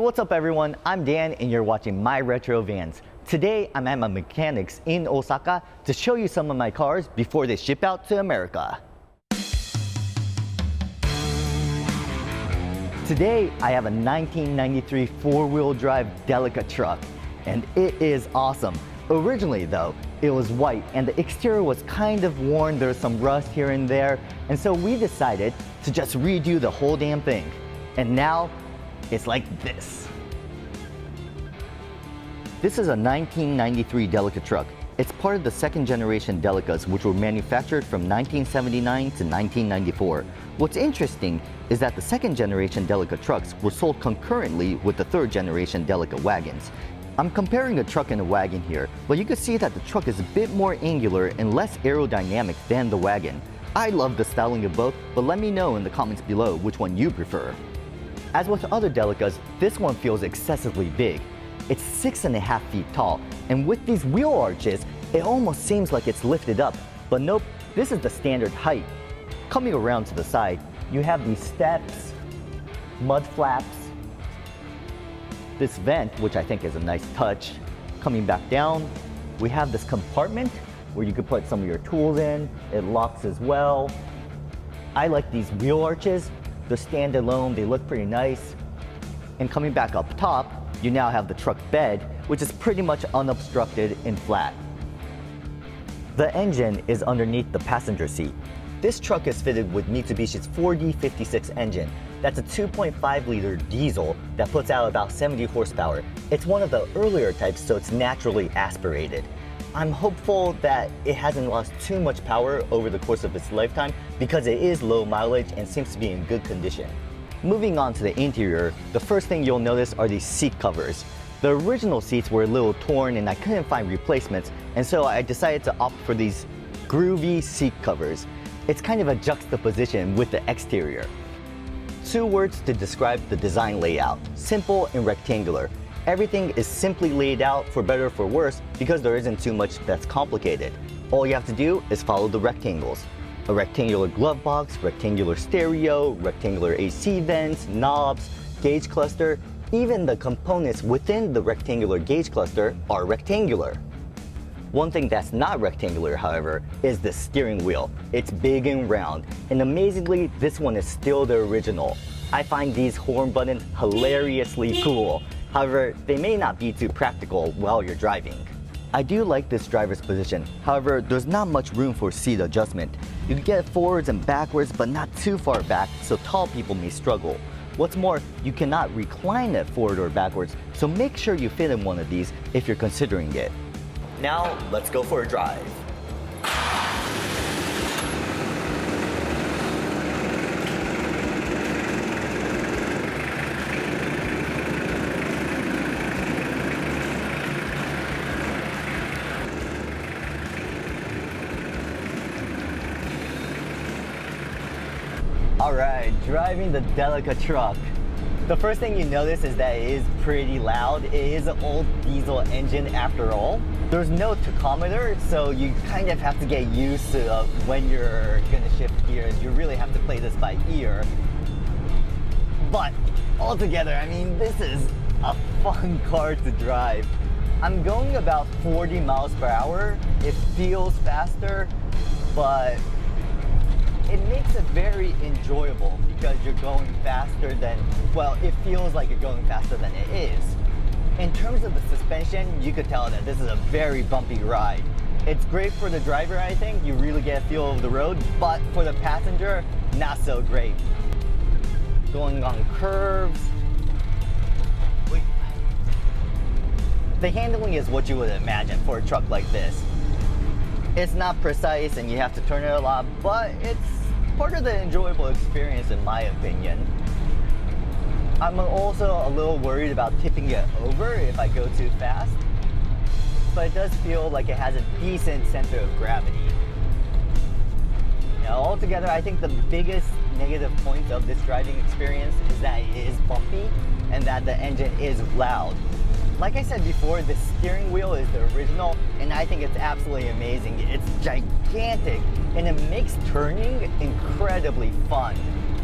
what's up everyone? I'm Dan and you're watching My Retro Vans. Today I'm at my mechanics in Osaka to show you some of my cars before they ship out to America. Today I have a 1993 four-wheel drive Delica truck and it is awesome. Originally though, it was white and the exterior was kind of worn. There's some rust here and there, and so we decided to just redo the whole damn thing. And now it's like this. This is a 1993 Delica truck. It's part of the second generation Delicas, which were manufactured from 1979 to 1994. What's interesting is that the second generation Delica trucks were sold concurrently with the third generation Delica wagons. I'm comparing a truck and a wagon here, but you can see that the truck is a bit more angular and less aerodynamic than the wagon. I love the styling of both, but let me know in the comments below which one you prefer. As with other Delicas, this one feels excessively big. It's 6.5 feet tall, and with these wheel arches, it almost seems like it's lifted up. But nope, this is the standard height. Coming around to the side, you have these steps, mud flaps, this vent, which I think is a nice touch. Coming back down, we have this compartment where you could put some of your tools in. It locks as well. I like these wheel arches. They're standalone, they look pretty nice. And coming back up top, you now have the truck bed, which is pretty much unobstructed and flat. The engine is underneath the passenger seat. This truck is fitted with Mitsubishi's 4D56 engine. That's a 2.5 liter diesel that puts out about 70 horsepower. It's one of the earlier types, so it's naturally aspirated. I'm hopeful that it hasn't lost too much power over the course of its lifetime because it is low mileage and seems to be in good condition. Moving on to the interior, the first thing you'll notice are these seat covers. The original seats were a little torn and I couldn't find replacements, and so I decided to opt for these groovy seat covers. It's kind of a juxtaposition with the exterior. Two words to describe the design layout: simple and rectangular. Everything is simply laid out for better or for worse because there isn't too much that's complicated. All you have to do is follow the rectangles. A rectangular glove box, rectangular stereo, rectangular AC vents, knobs, gauge cluster. Even the components within the rectangular gauge cluster are rectangular. One thing that's not rectangular, however, is the steering wheel. It's big and round, and amazingly, this one is still the original. I find these horn buttons hilariously cool. However, they may not be too practical while you're driving. I do like this driver's position. However, there's not much room for seat adjustment. You can get forwards and backwards, but not too far back, so tall people may struggle. What's more, you cannot recline it forward or backwards, so make sure you fit in one of these if you're considering it. Now, let's go for a drive. Alright, driving the Delica truck. The first thing you notice is that it is pretty loud. It is an old diesel engine after all. There's no tachometer, so you kind of have to get used to when you're gonna shift gears. You really have to play this by ear. But altogether, I mean, this is a fun car to drive. I'm going about 40 miles per hour. It feels faster, but it makes it very enjoyable because you're going faster than, well, it feels like you're going faster than it is. In terms of the suspension, you could tell that this is a very bumpy ride. It's great for the driver, I think. You really get a feel of the road, but for the passenger, not so great. Going on curves. Wait. The handling is what you would imagine for a truck like this. It's not precise and you have to turn it a lot, but it's part of the enjoyable experience in my opinion. I'm also a little worried about tipping it over if I go too fast, but it does feel like it has a decent center of gravity. Now, altogether, I think the biggest negative point of this driving experience is that it is bumpy and that the engine is loud. Like I said before, the steering wheel is the original, and I think it's absolutely amazing. It's gigantic, and it makes turning incredibly fun,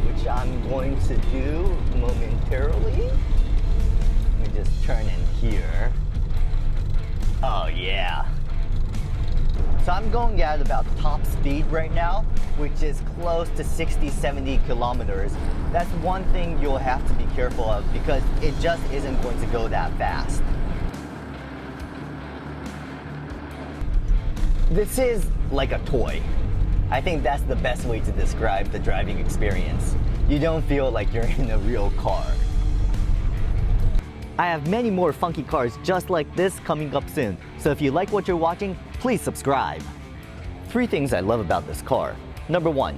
which I'm going to do momentarily. So I'm going at about top speed right now, which is close to 60-70 kilometers. That's one thing you'll have to be careful of because it just isn't going to go that fast. This is like a toy. I think that's the best way to describe the driving experience. You don't feel like you're in a real car. I have many more funky cars just like this coming up soon, so if you like what you're watching, please subscribe. 3 things I love about this car. Number 1,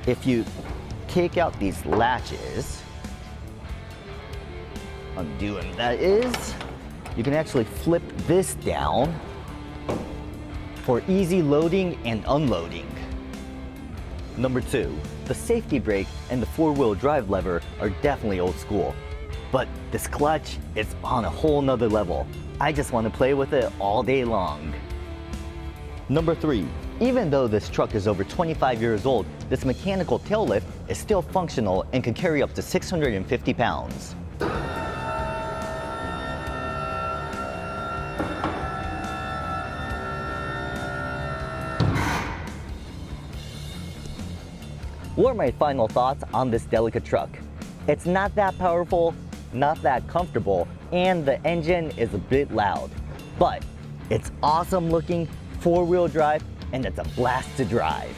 if you take out these latches, undo them that is, you can actually flip this down for easy loading and unloading. Number 2, the safety brake and the 4-wheel drive lever are definitely old school. But this clutch is on a whole nother level. I just want to play with it all day long. Number 3, even though this truck is over 25 years old, this mechanical tail lift is still functional and can carry up to 650 pounds. What are my final thoughts on this Delica truck? It's not that powerful, not that comfortable, and the engine is a bit loud. But it's awesome looking, 4-wheel drive, and it's a blast to drive.